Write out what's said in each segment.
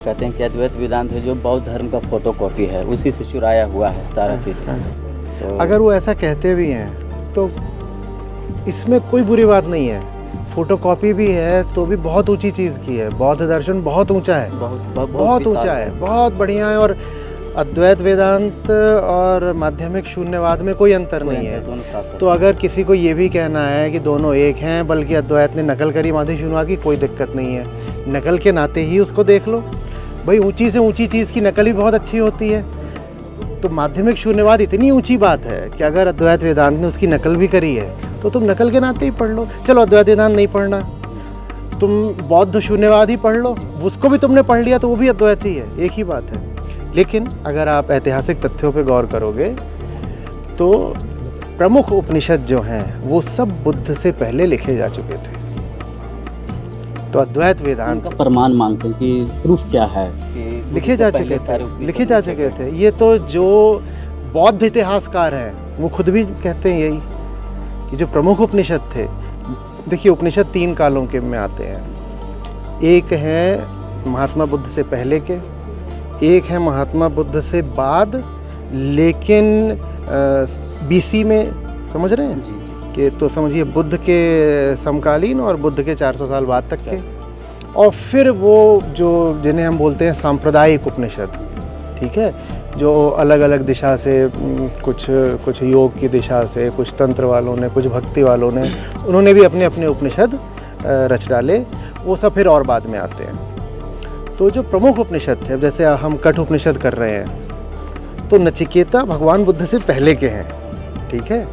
कहते हैं कि अद्वैत वेदांत है जो बौद्ध धर्म का फोटो कॉपी है, उसी से चुराया हुआ है सारा चीज़। तो अगर वो ऐसा कहते भी हैं तो इसमें कोई बुरी बात नहीं है। फोटोकॉपी भी है तो भी बहुत ऊंची चीज़ की है। बौद्ध दर्शन बहुत ऊंचा है, बहुत ऊंचा है, बहुत बढ़िया है। और अद्वैत वेदांत और माध्यमिक शून्यवाद में कोई अंतर नहीं है। दोनों साथ तो अगर किसी को ये भी कहना है कि दोनों एक हैं, बल्कि अद्वैत ने नकल करी माध्यमिक शून्यवाद की, कोई दिक्कत नहीं है। नकल के नाते ही उसको देख लो भाई, ऊंची से ऊंची चीज़ की नकल भी बहुत अच्छी होती है। तो माध्यमिक शून्यवाद इतनी ऊंची बात है कि अगर अद्वैत वेदांत ने उसकी नकल भी करी है तो तुम नकल के नाते ही पढ़ लो। चलो अद्वैत वेदांत नहीं पढ़ना, तुम बौद्ध शून्यवाद ही पढ़ लो, उसको भी तुमने पढ़ लिया तो वो भी अद्वैत ही है, एक ही बात है। लेकिन अगर आप ऐतिहासिक तथ्यों पर गौर करोगे तो प्रमुख उपनिषद जो हैं वो सब बुद्ध से पहले लिखे जा चुके थे। तो अद्वैत वेदांत का प्रमाण मांगते हैं कि प्रूफ क्या है कि लिखे जा चुके थे। ये तो जो बौद्ध इतिहासकार हैं वो खुद भी कहते हैं यही कि जो प्रमुख उपनिषद थे, देखिए उपनिषद 3 कालों के में आते हैं। एक है महात्मा बुद्ध से पहले के, एक है महात्मा बुद्ध से बाद, लेकिन बीसी में, समझ रहे हैं जी कि तो समझिए बुद्ध के समकालीन और बुद्ध के 400 साल बाद तक के। और फिर वो जो जिन्हें हम बोलते हैं सांप्रदायिक उपनिषद, ठीक है, जो अलग अलग दिशा से, कुछ योग की दिशा से, कुछ तंत्र वालों ने, कुछ भक्ति वालों ने, उन्होंने भी अपने अपने उपनिषद रच डाले। वो सब फिर और बाद में आते हैं। तो जो प्रमुख उपनिषद थे, जैसे हम कठ उपनिषद कर रहे हैं, तो नचिकेता भगवान बुद्ध से पहले के हैं, ठीक है।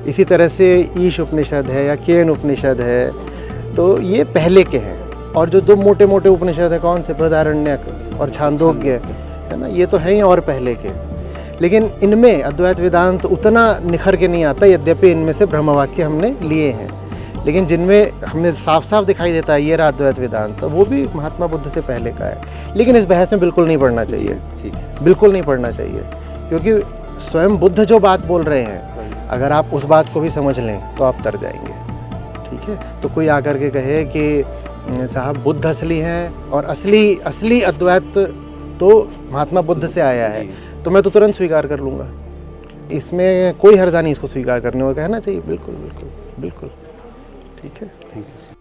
इसी तरह से ईश उपनिषद है या केन उपनिषद है, तो ये पहले के हैं। और जो 2 मोटे मोटे उपनिषद है, कौन से, बृहदारण्यक और छांदोग्य, है ना, ये तो हैं ही और पहले के। लेकिन इनमें अद्वैत वेदांत उतना निखर के नहीं आता, यद्यपि इनमें से ब्रह्मवाक्य हमने लिए हैं। लेकिन जिनमें हमें साफ साफ दिखाई देता है ये रहा अद्वैत वेदांत, तो वो भी महात्मा बुद्ध से पहले का है। लेकिन इस बहस में बिल्कुल नहीं पढ़ना चाहिए, बिल्कुल नहीं पढ़ना चाहिए, क्योंकि स्वयं बुद्ध जो बात बोल रहे हैं, अगर आप उस बात को भी समझ लें तो आप तर जाएंगे, ठीक है। तो कोई आकर के कहे कि साहब बुद्ध असली हैं और असली अद्वैत तो महात्मा बुद्ध से आया है, तो मैं तो तुरंत स्वीकार कर लूँगा। इसमें कोई हर्जा नहीं इसको स्वीकार करने को, कहना चाहिए बिल्कुल बिल्कुल बिल्कुल, ठीक है। Thank you.